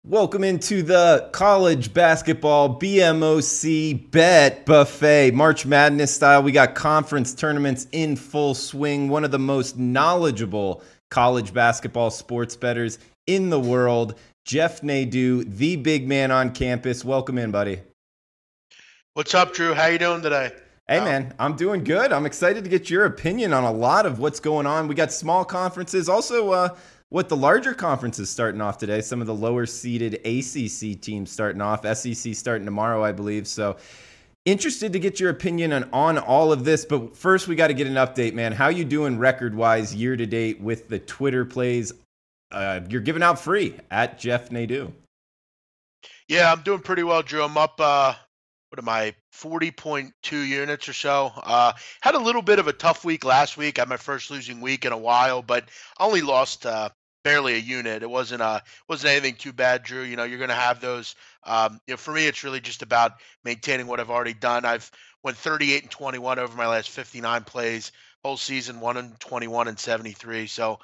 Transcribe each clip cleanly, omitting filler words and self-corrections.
Welcome into the college basketball BMOC Bet Buffet, March Madness style. We got conference tournaments in full swing. One of the most knowledgeable college basketball sports bettors in the world, Jeff Nadeau, the big man on campus. Welcome in, buddy. What's up, Drew? How you doing today? Hey, man, I'm doing good. I'm excited to get your opinion on a lot of what's going on. We got small conferences. Also, what the larger conferences starting off today. Some of the lower seeded ACC teams starting off. SEC starting tomorrow, I believe. So interested to get your opinion on all of this. But first, we got to get an update, man. How you doing record-wise year to date with the Twitter plays? You're giving out free at Jeff Nadeau. Yeah, I'm doing pretty well, Drew. I'm up, what am I, 40.2 units or so. Had a little bit of a tough week last week. I had my first losing week in a while, but I only lost barely a unit. It wasn't anything too bad, Drew. You know, you're going to have those. For me, it's really just about maintaining what I've already done. I've went 38 and 21 over my last 59 plays. Whole season, 121 and 73. So,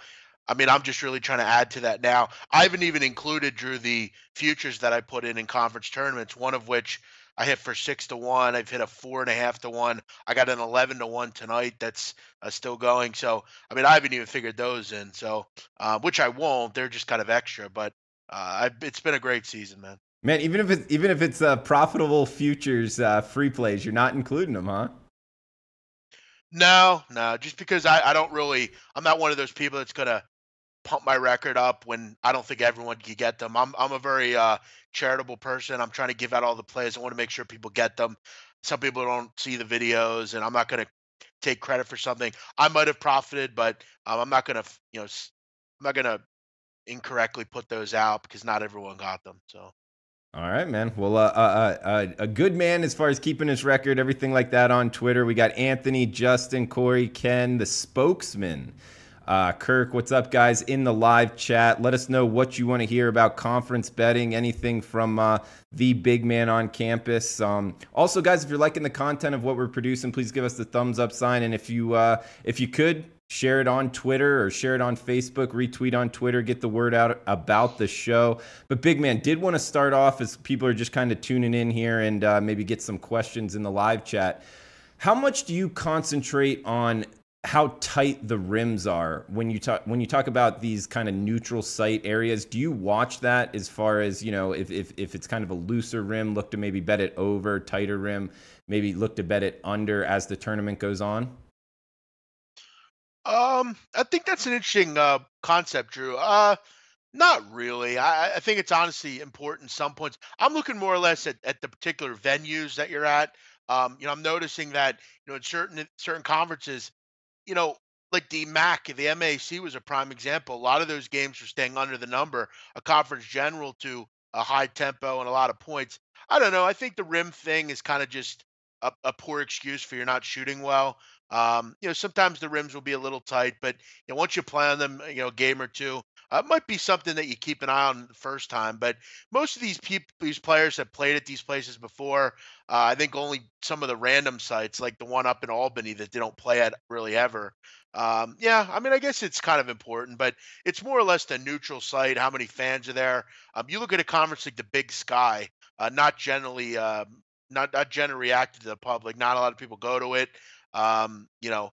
I mean, I'm just really trying to add to that now. I haven't even included, Drew, the futures that I put in conference tournaments, one of which I hit for 6-1. I've hit a 4.5-1. I got an 11-1 tonight. That's still going. So, I mean, I haven't even figured those in. So, which I won't. They're just kind of extra. But it's been a great season, man. Man, even if it's profitable futures free plays, you're not including them, huh? No, just because I don't really, I'm not one of those people that's gonna pump my record up when I don't think everyone can get them. I'm a very charitable person. I'm trying to give out all the plays. I want to make sure people get them. Some people don't see the videos, and I'm not going to take credit for something I might have profited, but I'm not going to, I'm not going to incorrectly put those out because not everyone got them. So. All right, man. Well, a good man as far as keeping his record, everything like that on Twitter. We got Anthony, Justin, Corey, Ken, the spokesman. Kirk, what's up, guys? In the live chat, let us know what you want to hear about conference betting, anything from the big man on campus. Also, guys, if you're liking the content of what we're producing, please give us the thumbs up sign. And if you could, share it on Twitter or share it on Facebook, retweet on Twitter, get the word out about the show. But big man, did want to start off as people are just kind of tuning in here and maybe get some questions in the live chat. How much do you concentrate on how tight the rims are when you talk about these kind of neutral site areas? Do you watch that as far as, if it's kind of a looser rim, look to maybe bet it over, tighter rim, maybe look to bet it under as the tournament goes on? I think that's an interesting concept, Drew. Not really. I think it's honestly important some points. I'm looking more or less at the particular venues that you're at. I'm noticing that, in certain conferences, like the MAC, the MAC was a prime example. A lot of those games were staying under the number, a conference general to a high tempo and a lot of points. I don't know. I think the rim thing is kind of just a poor excuse for you're not shooting well. Sometimes the rims will be a little tight, but once you play on them, a game or two, it might be something that you keep an eye on the first time. But most of these players have played at these places before. I think only some of the random sites, like the one up in Albany, that they don't play at really ever. Yeah, I mean, I guess it's kind of important, but it's more or less the neutral site. How many fans are there? You look at a conference like the Big Sky, not generally, not generally reacted to the public. Not a lot of people go to it. Um, you know,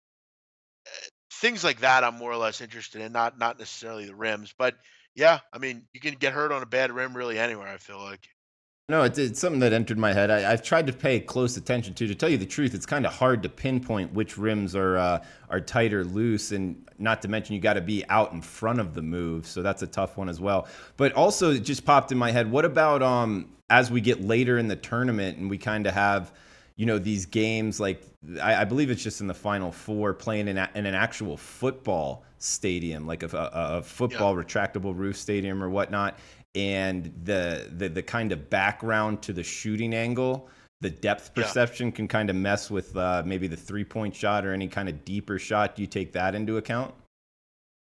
Things like that I'm more or less interested in, not necessarily the rims. But yeah, I mean, you can get hurt on a bad rim really anywhere, I feel like. No, it's something that entered my head. I've tried to pay close attention to. To tell you the truth, it's kind of hard to pinpoint which rims are tight or loose, and not to mention you got to be out in front of the move, so that's a tough one as well. But also, it just popped in my head. What about as we get later in the tournament and we kind of have these games like I believe it's just in the Final Four playing in an actual football stadium, like a football retractable roof stadium or whatnot, and the kind of background to the shooting angle, the depth perception can kind of mess with maybe the 3-point shot or any kind of deeper shot. Do you take that into account?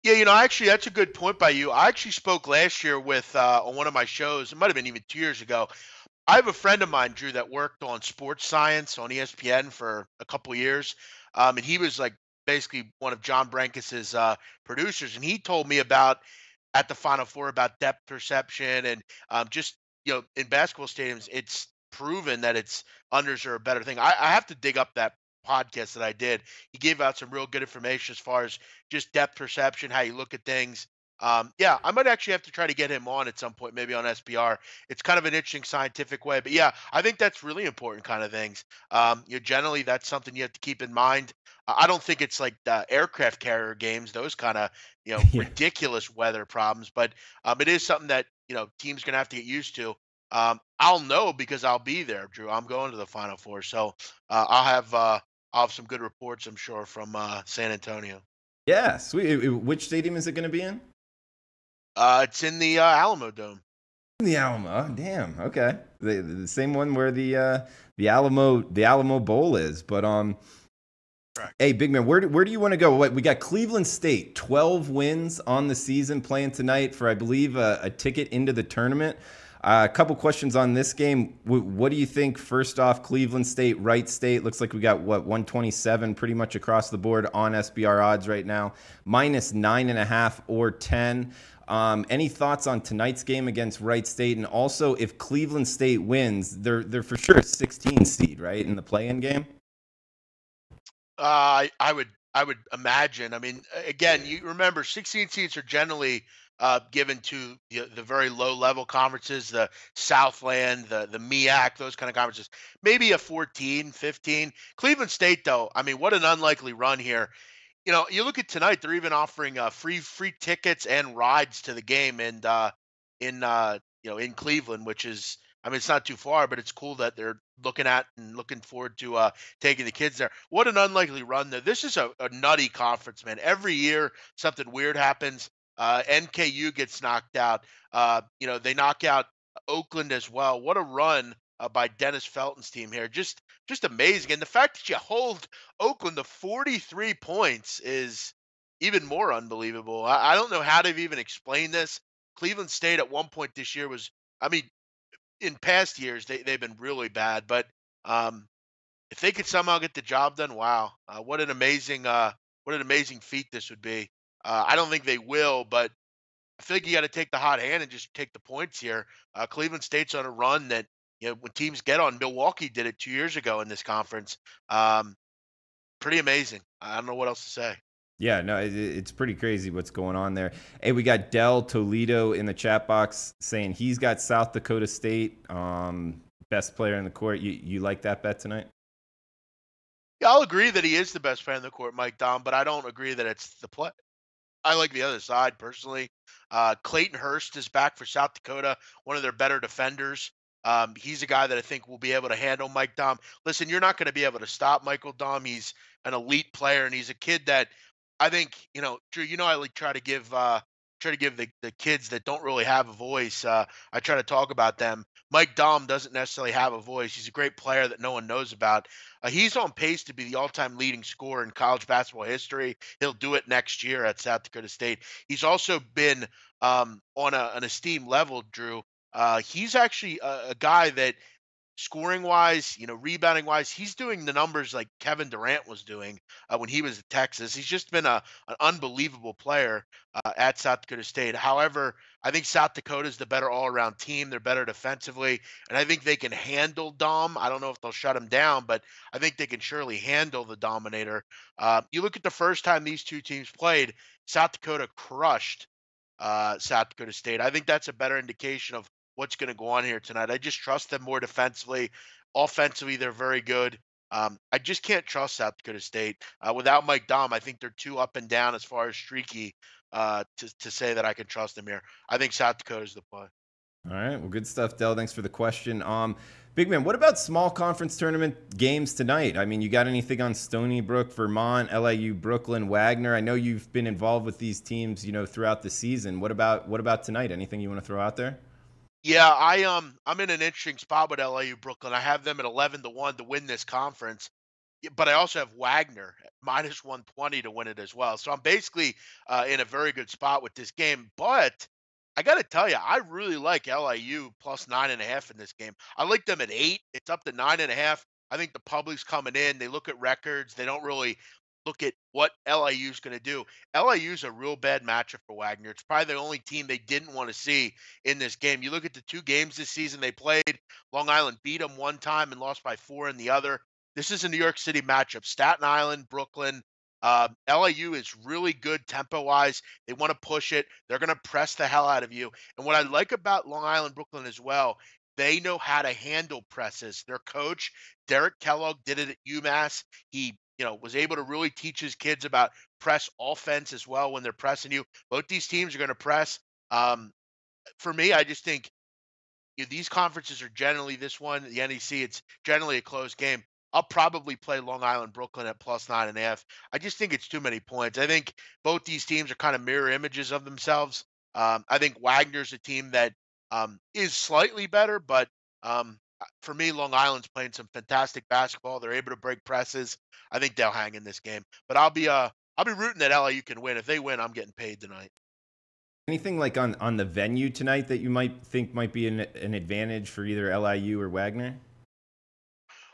Yeah, actually, that's a good point by you. I actually spoke last year with on one of my shows. It might have been even 2 years ago. I have a friend of mine, Drew, that worked on sports science on ESPN for a couple of years, and he was like basically one of John Brankis's producers, and he told me about at the Final Four about depth perception and just in basketball stadiums, it's proven that it's unders are a better thing. I have to dig up that podcast that I did. He gave out some real good information as far as just depth perception, how you look at things. Yeah, I might actually have to try to get him on at some point, maybe on SBR. It's kind of an interesting scientific way, but yeah, I think that's really important kind of things. Generally, that's something you have to keep in mind. I don't think it's like the aircraft carrier games, those kind of Yeah. ridiculous weather problems, but it is something that teams gonna have to get used to. I'll know because I'll be there, Drew. I'm going to the Final Four, so I'll have some good reports, I'm sure, from San Antonio. Yeah, sweet. Which stadium is it going to be in? It's in the Alamo Dome. The Alamo. Oh, damn. Okay. The same one where the Alamo Bowl is. But Correct. hey, big man, where do you want to go? What we got? Cleveland State, 12 wins on the season, playing tonight for I believe a ticket into the tournament. A couple questions on this game. What do you think? First off, Cleveland State, Wright State. Looks like we got 127 pretty much across the board on SBR odds right now, -9.5 or 10. Any thoughts on tonight's game against Wright State? And also, if Cleveland State wins, they're for sure a 16 seed, right, in the play-in game? I would imagine. I mean, again, you remember 16 seeds are generally given to the very low level conferences, the Southland, the MEAC, those kind of conferences. Maybe a 14, 15. Cleveland State, though, I mean, what an unlikely run here. You look at tonight; they're even offering free tickets and rides to the game, and in Cleveland, which is, I mean, it's not too far, but it's cool that they're looking at and looking forward to taking the kids there. What an unlikely run there! This is a nutty conference, man. Every year something weird happens. NKU gets knocked out. They knock out Oakland as well. What a run by Dennis Felton's team here. Just amazing. And the fact that you hold Oakland to 43 points is even more unbelievable. I don't know how to even explain this. Cleveland State at one point this year was, I mean, in past years they've been really bad, but um, if they could somehow get the job done, wow, what an amazing feat this would be. I don't think they will, but I feel like you got to take the hot hand and just take the points here. Cleveland State's on a run that when teams get on, Milwaukee did it 2 years ago in this conference. Um, Pretty amazing. I don't know what else to say. Yeah, no, it's pretty crazy what's going on there. Hey, we got Del Toledo in the chat box saying he's got South Dakota State, best player in the court. You like that bet tonight? Yeah, I'll agree that he is the best player in the court, Mike Dom, but I don't agree that it's the play. I like the other side personally. Clayton Hurst is back for South Dakota, one of their better defenders. He's a guy that I think will be able to handle Mike Dom. Listen, you're not going to be able to stop Michael Dom. He's an elite player, and he's a kid that I think, Drew, I like try to give the kids that don't really have a voice. I try to talk about them. Mike Dom doesn't necessarily have a voice. He's a great player that no one knows about. He's on pace to be the all-time leading scorer in college basketball history. He'll do it next year at South Dakota State. He's also been on an esteemed level, Drew. He's actually a guy that scoring wise, rebounding wise, he's doing the numbers like Kevin Durant was doing when he was at Texas. He's just been an unbelievable player at South Dakota State. However, I think South Dakota is the better all around team. They're better defensively, and I think they can handle Dom. I don't know if they'll shut him down, but I think they can surely handle the Dominator. You look at the first time these two teams played, South Dakota crushed South Dakota State. I think that's a better indication of what's going to go on here tonight. I just trust them more defensively. Offensively, they're very good. I just can't trust South Dakota State. Without Mike Dom, I think they're too up and down as far as streaky to say that I can trust them here. I think South Dakota's the play. All right. Well, good stuff, Del. Thanks for the question. Big man, what about small conference tournament games tonight? I mean, you got anything on Stony Brook, Vermont, LIU, Brooklyn, Wagner? I know you've been involved with these teams, throughout the season. What about tonight? Anything you want to throw out there? Yeah, I'm in an interesting spot with LIU Brooklyn. I have them at 11-1 to win this conference, but I also have Wagner at -120 to win it as well. So I'm basically in a very good spot with this game. But I got to tell you, I really like LIU plus 9.5 in this game. I like them at 8. It's up to 9.5. I think the public's coming in. They look at records. They don't really look at what LIU is going to do. LIU is a real bad matchup for Wagner. It's probably the only team they didn't want to see in this game. You look at the two games this season they played. Long Island beat them one time and lost by 4 in the other. This is a New York City matchup. Staten Island, Brooklyn. LIU is really good tempo wise. They want to push it. They're going to press the hell out of you. And what I like about Long Island, Brooklyn as well, they know how to handle presses. Their coach, Derek Kellogg, did it at UMass. He was able to really teach his kids about press offense as well when they're pressing you. Both these teams are going to press. Um, for me, I just think these conferences are generally this one, the NEC, it's generally a close game. I'll probably play Long Island, Brooklyn at +9.5. I just think it's too many points. I think both these teams are kind of mirror images of themselves. I think Wagner's a team that is slightly better, but for me, Long Island's playing some fantastic basketball. They're able to break presses. I think they'll hang in this game. But I'll be rooting that LIU can win. If they win, I'm getting paid tonight. Anything like on the venue tonight that you might think might be an advantage for either LIU or Wagner?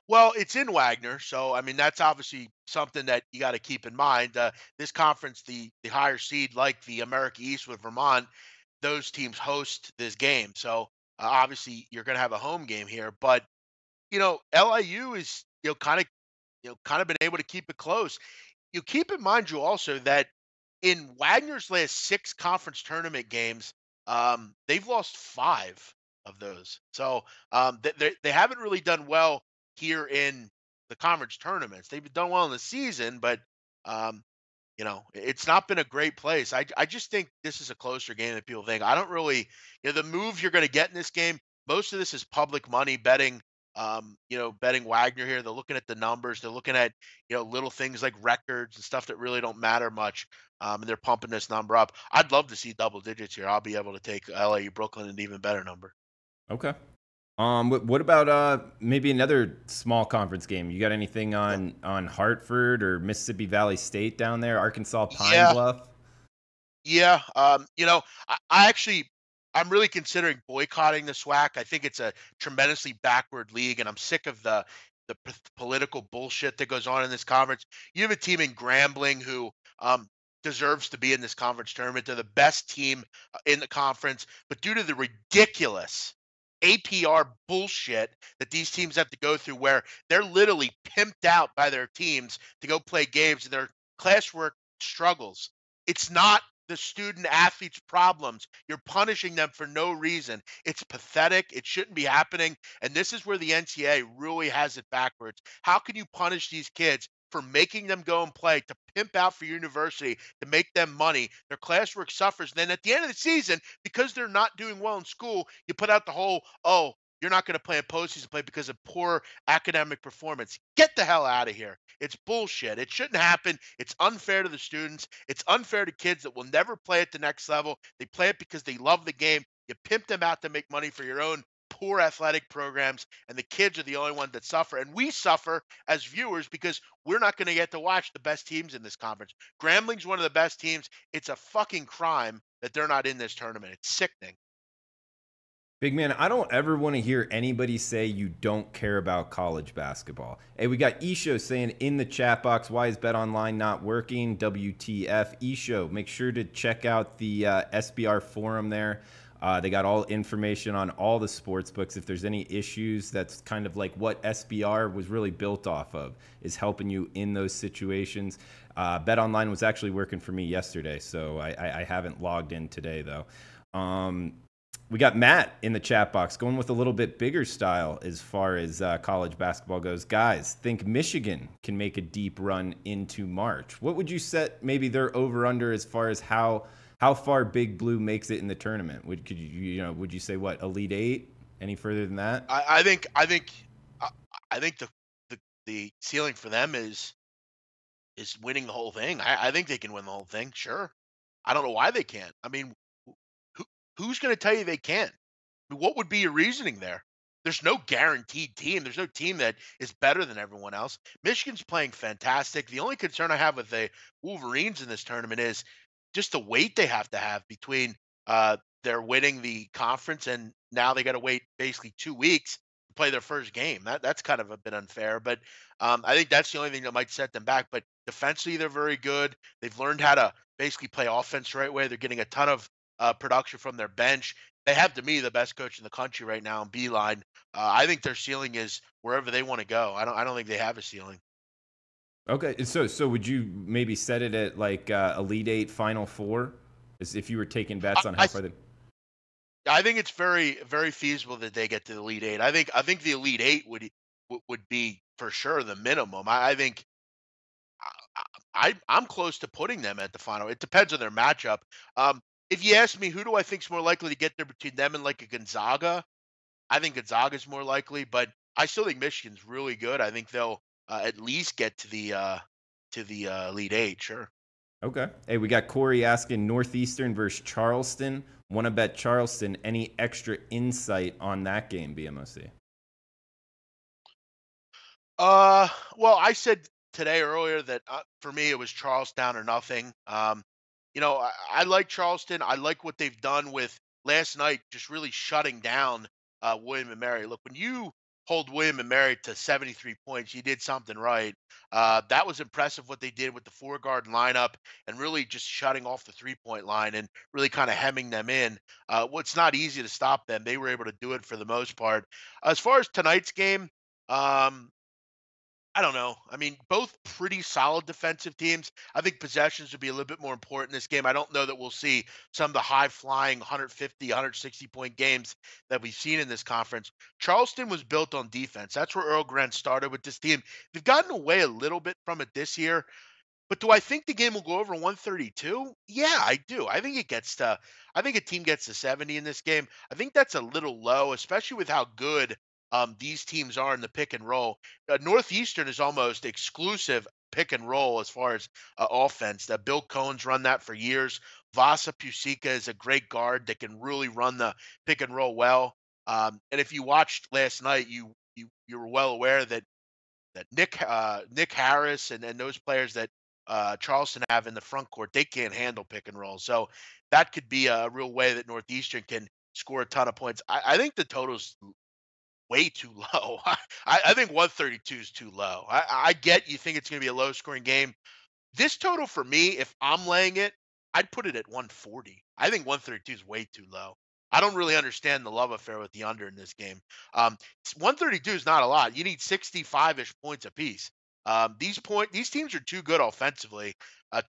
Well, it's in Wagner, so I mean that's obviously something that you got to keep in mind. This conference, the higher seed, like the America East with Vermont, those teams host this game. So obviously you're going to have a home game here, but LIU is kind of been able to keep it close. You keep in mind, you also that in Wagner's last 6 conference tournament games, they've lost 5 of those. So they haven't really done well here in the conference tournaments. They've done well in the season, but um, it's not been a great place. I just think this is a closer game than people think. I don't really, the move you're going to get in this game, most of this is public money betting. Betting Wagner here. They're looking at the numbers. They're looking at little things like records and stuff that really don't matter much. And they're pumping this number up. I'd love to see double digits here. I'll be able to take LAU Brooklyn an even better number. Okay. What about maybe another small conference game? You got anything on Hartford or Mississippi Valley State down there? Arkansas Pine Yeah, Bluff? yeah. I'm really considering boycotting the SWAC. I think it's a tremendously backward league, and I'm sick of the political bullshit that goes on in this conference. You have a team in Grambling who deserves to be in this conference tournament. They're the best team in the conference, but due to the ridiculous APR bullshit that these teams have to go through, where they're literally pimped out by their teams to go play games, and their classwork struggles. It's not the student athletes' problems. You're punishing them for no reason. It's pathetic. It shouldn't be happening. And this is where the NCAA really has it backwards. How can you punish these kids for making them go and play to pimp out for your university to make them money? Their classwork suffers. And then at the end of the season, because they're not doing well in school, you put out the whole, oh, you're not going to play a postseason play because of poor academic performance. Get the hell out of here. It's bullshit. It shouldn't happen. It's unfair to the students. It's unfair to kids that will never play at the next level. They play it because they love the game. You pimp them out to make money for your own poor athletic programs, and the kids are the only ones that suffer. And we suffer as viewers because we're not going to get to watch the best teams in this conference. Grambling's one of the best teams. It's a fucking crime that they're not in this tournament. It's sickening. Big man, I don't ever want to hear anybody say you don't care about college basketball. Hey, we got Isho saying in the chat box, why is Bet Online not working? WTF. Isho, make sure to check out the SBR forum there. They got all information on all the sports books. If there's any issues, that's kind of like what SBR was really built off of, is helping you in those situations. Bet Online was actually working for me yesterday, so I haven't logged in today, though. We got Matt in the chat box going with a little bit bigger style as far as college basketball goes. Guys, think Michigan can make a deep run into March. What would you set maybe their over-under as far as how far Big Blue makes it in the tournament? Would you say what, Elite Eight? Any further than that? I think the ceiling for them is winning the whole thing. I think they can win the whole thing. Sure. I don't know why they can't. I mean, who's going to tell you they can't? I mean, what would be your reasoning there? There's no guaranteed team. There's no team that is better than everyone else. Michigan's playing fantastic. The only concern I have with the Wolverines in this tournament is just the weight they have to have between they're winning the conference and now they got to wait basically 2 weeks to play their first game. That's kind of a bit unfair, but I think that's the only thing that might set them back. But defensively, they're very good. They've learned how to basically play offense the right way. They're getting a ton of production from their bench. They have, to me, the best coach in the country right now in Beeline. I think their ceiling is wherever they want to go. I don't think they have a ceiling. Okay, so would you maybe set it at like Elite Eight, Final Four, as if you were taking bets on how far they? I think it's very, very feasible that they get to the Elite Eight. I think the Elite Eight would be for sure the minimum. I think I'm close to putting them at the final. It depends on their matchup. If you ask me, who do I think is more likely to get there between them and like a Gonzaga? I think Gonzaga's more likely, but I still think Michigan's really good. I think they'll at least get to the Elite Eight. Sure. Okay. Hey, we got Corey asking Northeastern versus Charleston. Want to bet Charleston? Any extra insight on that game, BMOC? Well, I said today earlier that for me it was Charlestown or nothing. I like Charleston. I like what they've done with last night, just really shutting down William and Mary. Look, when you hold William and Mary to 73 points, you did something right. That was impressive what they did with the four-guard lineup and really just shutting off the three-point line and really kind of hemming them in. It's not easy to stop them. They were able to do it for the most part. As far as tonight's game, um, I don't know. I mean, both pretty solid defensive teams. I think possessions would be a little bit more important in this game. I don't know that we'll see some of the high flying 150, 160 point games that we've seen in this conference. Charleston was built on defense. That's where Earl Grant started with this team. They've gotten away a little bit from it this year. But do I think the game will go over 132? Yeah, I do. I think a team gets to 70 in this game. I think that's a little low, especially with how good these teams are in the pick and roll. Northeastern is almost exclusive pick and roll as far as offense. Bill Cohen's run that for years. Vasa Pusica is a great guard that can really run the pick and roll well. And if you watched last night, you were well aware that Nick Harris and those players that Charleston have in the front court, they can't handle pick and roll. So that could be a real way that Northeastern can score a ton of points. I think the total's way too low. I think 132 is too low. I get you think it's going to be a low scoring game. This total for me, if I'm laying it, I'd put it at 140. I think 132 is way too low. I don't really understand the love affair with the under in this game. 132 is not a lot. You need 65-ish points apiece. These teams are too good offensively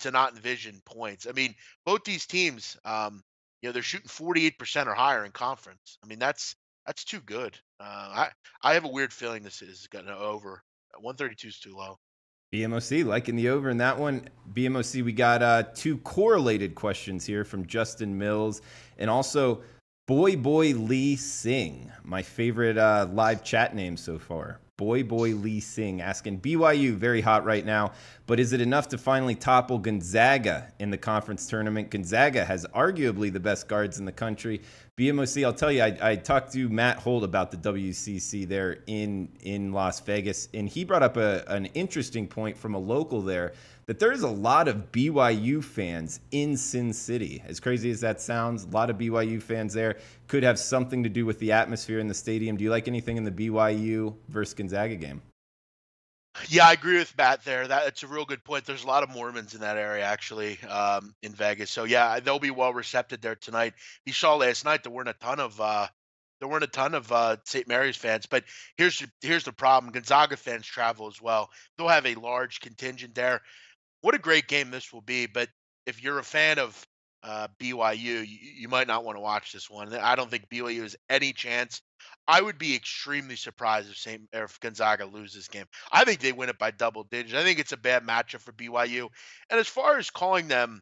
to not envision points. I mean, both these teams, they're shooting 48% or higher in conference. I mean, that's too good. I have a weird feeling this is going to over. 132 is too low. BMOC liking the over in that one. BMOC, we got two correlated questions here from Justin Mills and also Boy Lee Sing, my favorite live chat name so far. Boy Lee Sing asking BYU, very hot right now, but is it enough to finally topple Gonzaga in the conference tournament? Gonzaga has arguably the best guards in the country. BMOC, I'll tell you, I talked to Matt Holt about the WCC there in Las Vegas, and he brought up an interesting point from a local there that there is a lot of BYU fans in Sin City. As crazy as that sounds, a lot of BYU fans there. Could have something to do with the atmosphere in the stadium. Do you like anything in the BYU versus Gonzaga game? Yeah, I agree with Matt there. That's a real good point. There's a lot of Mormons in that area, actually, in Vegas. So yeah, they'll be well receptive there tonight. You saw last night there weren't a ton of St. Mary's fans, but here's the problem: Gonzaga fans travel as well. They'll have a large contingent there. What a great game this will be! But if you're a fan of BYU, you might not want to watch this one. I don't think BYU has any chance. I would be extremely surprised if Gonzaga loses this game. I think they win it by double digits. I think it's a bad matchup for BYU. And as far as calling them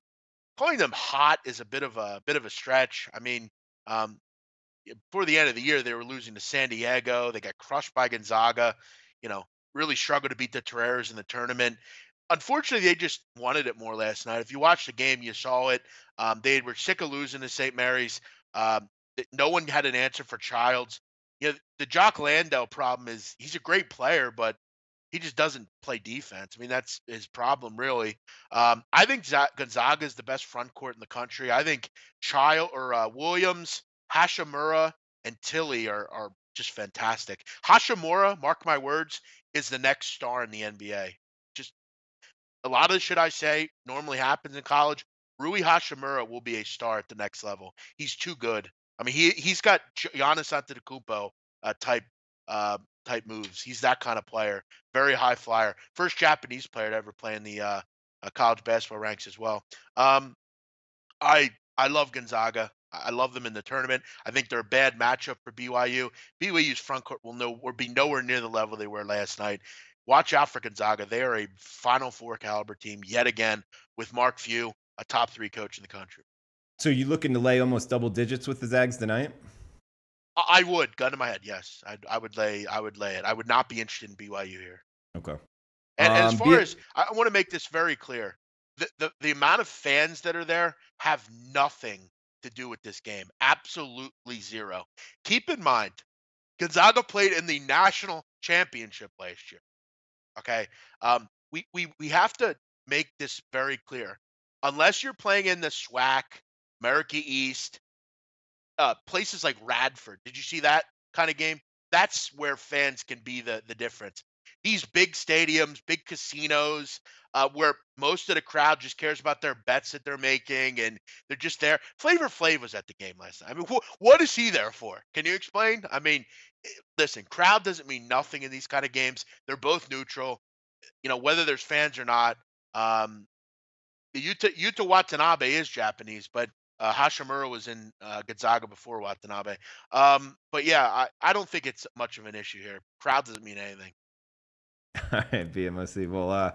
hot is a bit of a stretch. I mean, before the end of the year, they were losing to San Diego. They got crushed by Gonzaga. Really struggled to beat the Toreros in the tournament. Unfortunately, they just wanted it more last night. If you watched the game, you saw it. They were sick of losing to St. Mary's. No one had an answer for Childs. The Jock Landale problem is he's a great player, but he just doesn't play defense. I mean, that's his problem, really. I think Gonzaga is the best front court in the country. I think Williams, Hashimura, and Tilly are just fantastic. Hashimura, mark my words, is the next star in the NBA. Just a lot of the shit I say normally happens in college. Rui Hashimura will be a star at the next level. He's too good. I mean, he's got Giannis Antetokounmpo type type moves. He's that kind of player. Very high flyer. First Japanese player to ever play in the college basketball ranks as well. Um, I love Gonzaga. I love them in the tournament. I think they're a bad matchup for BYU. BYU's front court will be nowhere near the level they were last night. Watch out for Gonzaga. They are a Final Four caliber team yet again with Mark Few, a top 3 coach in the country. So you looking to lay almost double digits with the Zags tonight? I would, gun to my head, yes. I would lay it. I would not be interested in BYU here. Okay. And as far as I want to make this very clear, the amount of fans that are there have nothing to do with this game. Absolutely zero. Keep in mind, Gonzaga played in the national championship last year. Okay. We have to make this very clear. Unless you're playing in the SWAC, America East, places like Radford. Did you see that kind of game? That's where fans can be the difference. These big stadiums, big casinos, where most of the crowd just cares about their bets that they're making, and they're just there. Flavor Flav was at the game last night. I mean, what is he there for? Can you explain? I mean, listen, crowd doesn't mean nothing in these kind of games. They're both neutral. You know, whether there's fans or not. Yuta Watanabe is Japanese, but Hashimura was in Gonzaga before Watanabe. But yeah, I don't think it's much of an issue here. Crowd doesn't mean anything. All right, BMOC. Well,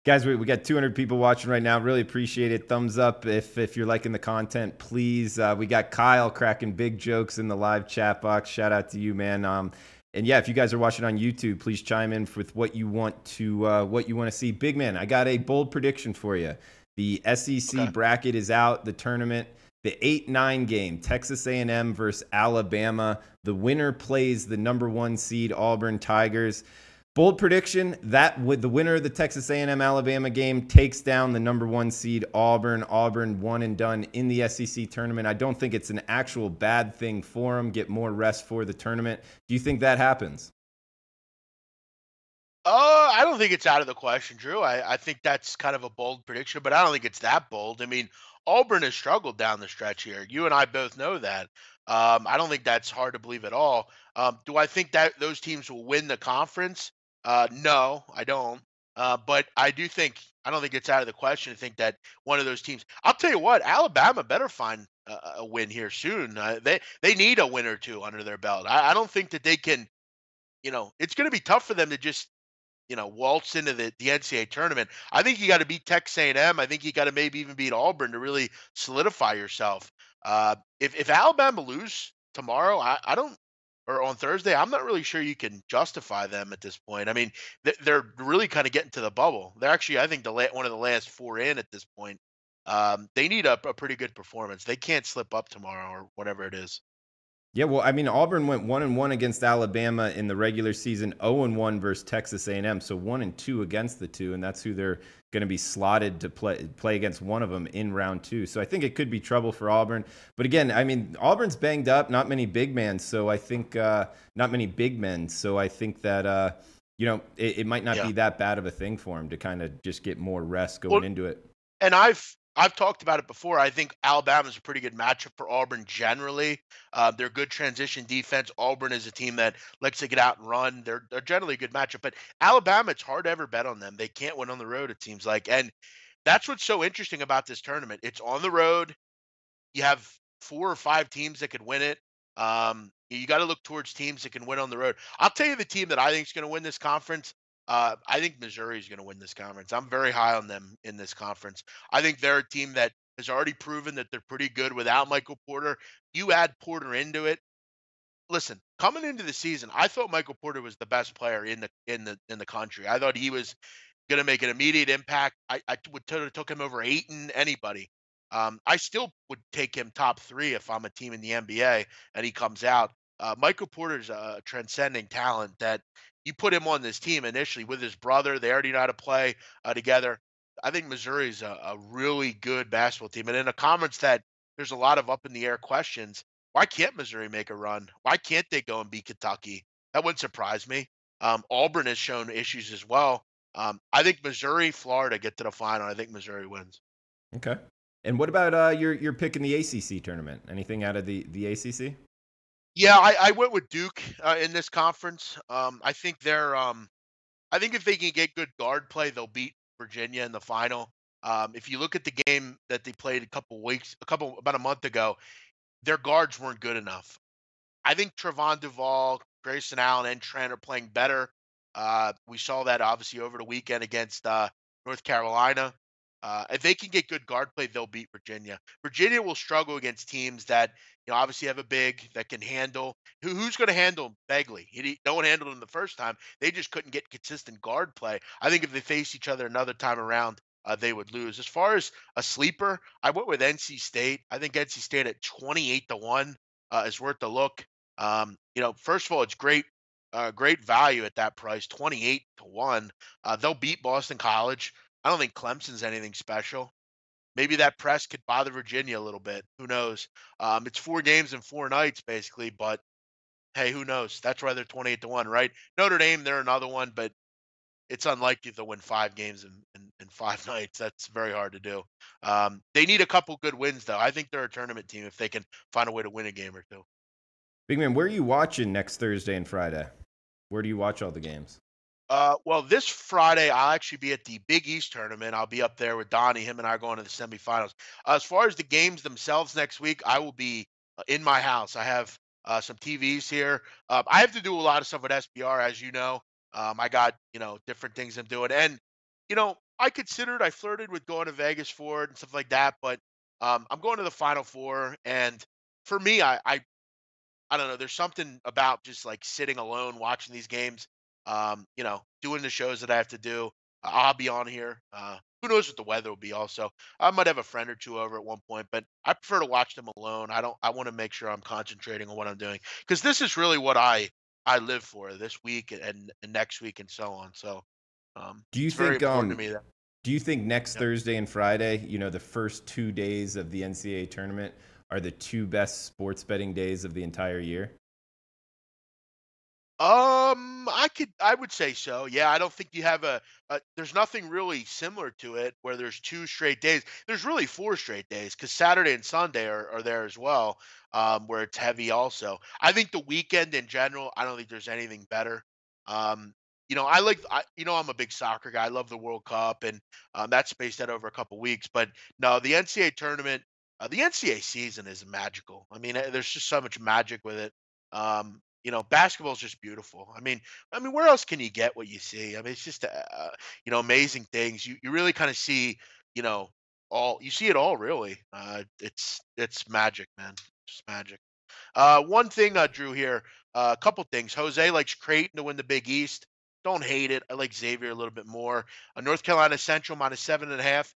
guys, we got 200 people watching right now. Really appreciate it. Thumbs up if you're liking the content, please. We got Kyle cracking big jokes in the live chat box. Shout out to you, man. And yeah, if you guys are watching on YouTube, please chime in with what you want to see. Big man, I got a bold prediction for you. The SEC bracket is out. The tournament, the 8-9 game, Texas A&M versus Alabama. The winner plays the number 1 seed Auburn Tigers. Bold prediction, that with the winner of the Texas A&M Alabama game takes down the number 1 seed Auburn. Auburn one and done in the SEC tournament. I don't think it's an actual bad thing for them. Get more rest for the tournament. Do you think that happens? I don't think it's out of the question, Drew. I think that's kind of a bold prediction, but I don't think it's that bold. I mean, Auburn has struggled down the stretch here. You and I both know that. I don't think that's hard to believe at all. Do I think that those teams will win the conference? No, I don't. But I don't think it's out of the question to think that one of those teams. I'll tell you what, Alabama better find a win here soon. They need a win or two under their belt. I don't think that they can. It's going to be tough for them to just waltz into the NCAA tournament. I think you got to beat Texas A&M. I think you got to maybe even beat Auburn to really solidify yourself. If Alabama lose tomorrow, I don't. Or on Thursday, I'm not really sure you can justify them at this point. I mean, they're really kind of getting to the bubble. They're actually, I think, one of the last 4 in at this point. They need a pretty good performance. They can't slip up tomorrow or whatever it is. Yeah, well, I mean, Auburn went 1-1 against Alabama in the regular season, 0-1 versus Texas A&M, so 1-2 against the two, and that's who they're going to be slotted to play against one of them in round 2. So I think it could be trouble for Auburn. But again, I mean, Auburn's banged up, not many big men, so I think not many big men. So I think that it might not be that bad of a thing for him to kind of just get more rest going into it. And I've talked about it before. I think Alabama's a pretty good matchup for Auburn generally. They're good transition defense. Auburn is a team that likes to get out and run. They're generally a good matchup. But Alabama, it's hard to ever bet on them. They can't win on the road, it seems like. And that's what's so interesting about this tournament. It's on the road. You have 4 or 5 teams that could win it. You got to look towards teams that can win on the road. I'll tell you the team that I think is going to win this conference. I think Missouri is going to win this conference. I'm very high on them in this conference. I think they're a team that has already proven that they're pretty good without Michael Porter. You add Porter into it. Listen, coming into the season, I thought Michael Porter was the best player in the country. I thought he was going to make an immediate impact. I would have took him over Ayton, anybody. I still would take him top 3 if I'm a team in the NBA and he comes out. Michael Porter's a transcending talent that you put him on this team initially with his brother. They already know how to play together. I think Missouri's a really good basketball team. And in a conference that there's a lot of up in the air questions, why can't Missouri make a run? Why can't they go and beat Kentucky? That wouldn't surprise me. Auburn has shown issues as well. I think Missouri, Florida get to the final. I think Missouri wins. Okay. And what about your pick in the ACC tournament? Anything out of the ACC? Yeah, I went with Duke in this conference. I think I think if they can get good guard play, they'll beat Virginia in the final. If you look at the game that they played about a month ago, their guards weren't good enough. I think Trevon Duvall, Grayson Allen, and Trent are playing better. We saw that obviously over the weekend against North Carolina. If they can get good guard play, they'll beat Virginia. Virginia will struggle against teams that obviously have a big that can handle. Who's going to handle Begley? No one handled him the first time. They just couldn't get consistent guard play. I think if they face each other another time around, they would lose. As far as a sleeper, I went with NC State. I think NC State at 28-1 is worth a look. First of all, it's great value at that price, 28-1. They'll beat Boston College. I don't think Clemson's anything special. Maybe that press could bother Virginia a little bit. Who knows? It's 4 games in 4 nights, basically. But hey, who knows? That's why they're 28-1, right? Notre Dame, they're another one, but it's unlikely they'll win 5 games in 5 nights. That's very hard to do. They need a couple good wins, though. I think they're a tournament team if they can find a way to win a game or two. Big man, where are you watching next Thursday and Friday? Where do you watch all the games? Well, this Friday, I'll actually be at the Big East tournament. I'll be up there with Donnie. Him and I are going to the semifinals. As far as the games themselves next week, I will be in my house. I have some TVs here. I have to do a lot of stuff with SBR, as you know. I got, different things I'm doing. And, I flirted with going to Vegas for it and stuff like that. But I'm going to the Final Four. And for me, I don't know. There's something about just like sitting alone watching these games. Doing the shows that I have to do. I'll be on here. Who knows what the weather will be? Also, I might have a friend or two over at one point, but I prefer to watch them alone. I want to make sure I'm concentrating on what I'm doing because this is really what I live for this week and next week and so on. So, Do you it's very think important to me that. do you think next Yeah. Thursday and Friday, the first 2 days of the NCAA tournament are the 2 best sports betting days of the entire year? I would say so. Yeah, I don't think you have there's nothing really similar to it where there's 2 straight days. There's really 4 straight days because Saturday and Sunday are there as well, where it's heavy also. I think the weekend in general, I don't think there's anything better. I'm a big soccer guy. I love the World Cup and that's spaced out over a couple weeks. But no, the NCAA tournament, the NCAA season is magical. I mean, there's just so much magic with it. Basketball is just beautiful. I mean, where else can you get what you see? I mean, it's just amazing things. You really kind of see, you know, you see it all really. It's magic, man. Just magic. One thing, Drew here, a couple things. Jose likes Creighton to win the Big East. Don't hate it. I like Xavier a little bit more. North Carolina Central -7.5.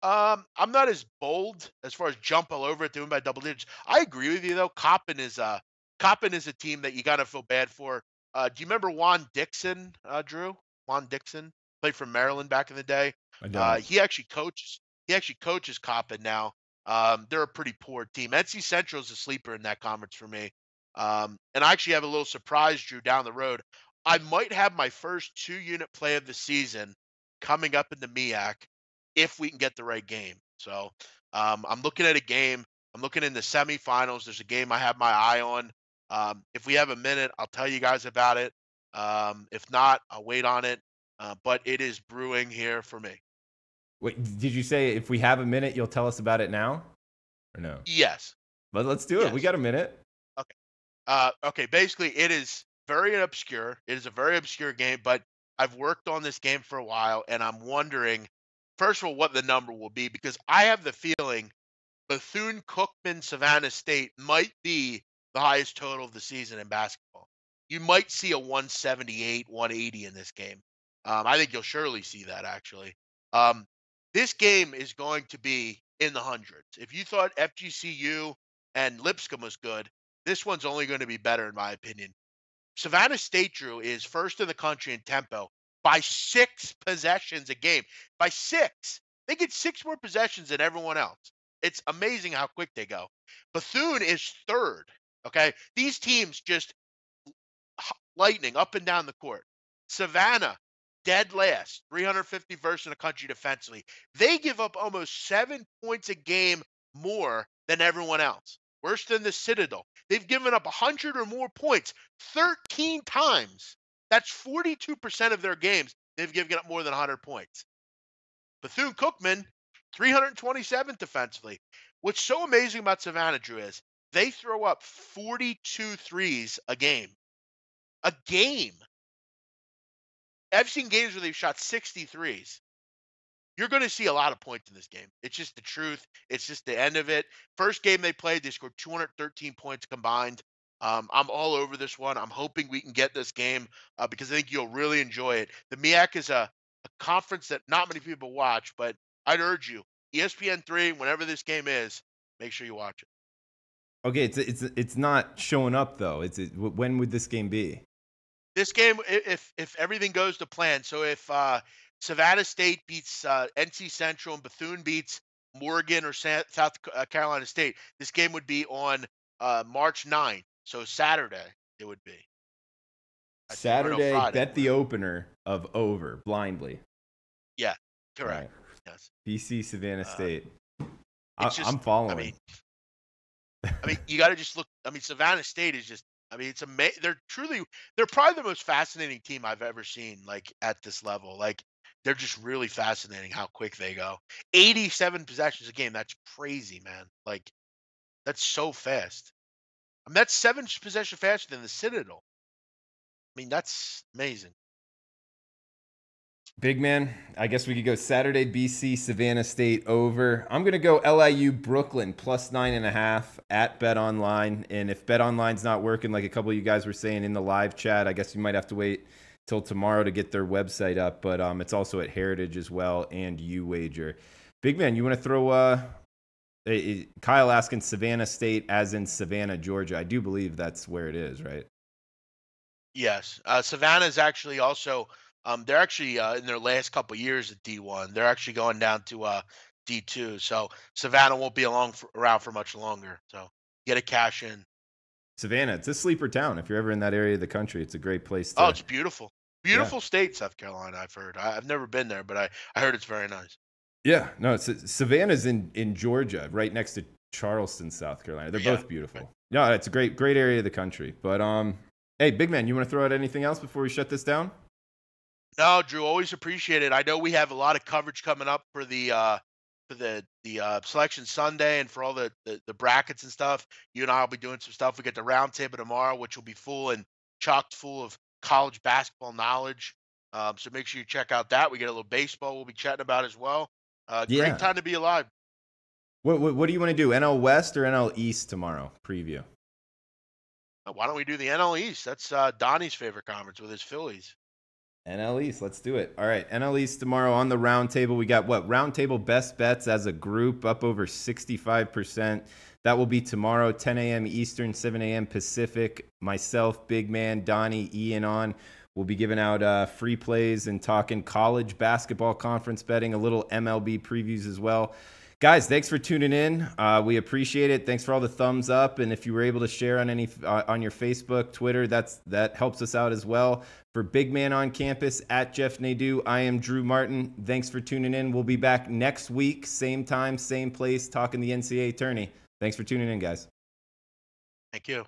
I'm not as bold as far as jump all over it to win by double digits. I agree with you though. Coppin is a team that you gotta feel bad for. Do you remember Juan Dixon, Drew? Juan Dixon played for Maryland back in the day. I don't. He actually coaches. He actually coaches Coppin now. They're a pretty poor team. NC Central is a sleeper in that conference for me. And I actually have a little surprise, Drew, down the road. I might have my first 2-unit play of the season coming up in the MEAC if we can get the right game. So I'm looking at a game. I'm looking in the semifinals. There's a game I have my eye on. If we have a minute, I'll tell you guys about it. If not, I'll wait on it. But it is brewing here for me. Wait, did you say if we have a minute, you'll tell us about it now, or no? Yes. But let's do it. Yes. We got a minute. Okay. Okay. Basically, it is very obscure. It is a very obscure game, but I've worked on this game for a while, and I'm wondering, first of all, what the number will be because I have the feeling Bethune-Cookman Savannah State might be the highest total of the season in basketball. You might see a 178, 180 in this game. I think you'll surely see that actually. This game is going to be in the hundreds. If you thought FGCU and Lipscomb was good, this one's only going to be better in my opinion. Savannah State, Drew, is first in the country in tempo by 6 possessions a game. By 6. They get 6 more possessions than everyone else. It's amazing how quick they go. Bethune is third. Okay, these teams just lightning up and down the court. Savannah, dead last, 351st in the country defensively. They give up almost 7 points a game more than everyone else. Worse than the Citadel. They've given up 100 or more points 13 times. That's 42% of their games. They've given up more than 100 points. Bethune-Cookman, 327th defensively. What's so amazing about Savannah, Drew, is they throw up 42 threes a game. A game. I've seen games where they've shot 60 threes. You're going to see a lot of points in this game. It's just the truth. It's just the end of it. First game they played, they scored 213 points combined. I'm all over this one. I'm hoping we can get this game because I think you'll really enjoy it. The MEAC is a conference that not many people watch, but I'd urge you, ESPN3, whenever this game is, make sure you watch it. Okay, it's not showing up though. When would this game be? This game, if everything goes to plan, so if Savannah State beats NC Central and Bethune beats Morgan or South Carolina State, this game would be on March 9th. So Saturday it would be. Saturday, bet the opener of over blindly. Yeah, correct. Right. Yes. BC Savannah State. I'm following. I mean, you got to just look. I mean, Savannah State is just. I mean, it's amazing. They're probably the most fascinating team I've ever seen. Like at this level, like they're just really fascinating how quick they go. 87 possessions a game. That's crazy, man. Like that's so fast. I mean, that's 7 possessions faster than the Citadel. I mean, that's amazing. Big man, I guess we could go Saturday, BC, Savannah State over. I'm going to go LIU, Brooklyn, plus 9.5 at BetOnline. And if BetOnline's not working, like a couple of you guys were saying in the live chat, I guess you might have to wait till tomorrow to get their website up. But it's also at Heritage as well and UWager. Big man, you want to throw Kyle asking Savannah State as in Savannah, Georgia. I do believe that's where it is, right? Yes. Savannah is actually also they're actually in their last couple of years at D1. They're actually going down to D2. So Savannah won't be around for much longer. So get a cash in. Savannah, it's a sleeper town. If you're ever in that area of the country, it's a great place to. Oh, it's beautiful. Beautiful state, South Carolina, I've heard. I've never been there, but I heard it's very nice. Yeah, no, Savannah's in Georgia, right next to Charleston, South Carolina. They're both beautiful. Right. No, it's a great area of the country. But hey, big man, you want to throw out anything else before we shut this down? No, Drew, always appreciate it. I know we have a lot of coverage coming up for the Selection Sunday and for all the brackets and stuff. You and I will be doing some stuff. We get the roundtable tomorrow, which will be full and chocked full of college basketball knowledge. So make sure you check out that. We get a little baseball we'll be chatting about as well. Great time to be alive. What do you want to do? NL West or NL East tomorrow? Preview. Why don't we do the NL East? That's Donnie's favorite conference with his Phillies. NL East, let's do it. All right, NL East tomorrow on the roundtable. We got roundtable best bets as a group up over 65%. That will be tomorrow, 10 a.m. Eastern, 7 a.m. Pacific. Myself, Big Man, Donnie, Ian on. We'll be giving out free plays and talking college basketball conference betting, a little MLB previews as well. Guys, thanks for tuning in. We appreciate it. Thanks for all the thumbs up. And if you were able to share on on your Facebook, Twitter, that helps us out as well. For Big Man on Campus, at Jeff Nadeau, I am Drew Martin. Thanks for tuning in. We'll be back next week, same time, same place, talking the NCAA tourney. Thanks for tuning in, guys. Thank you.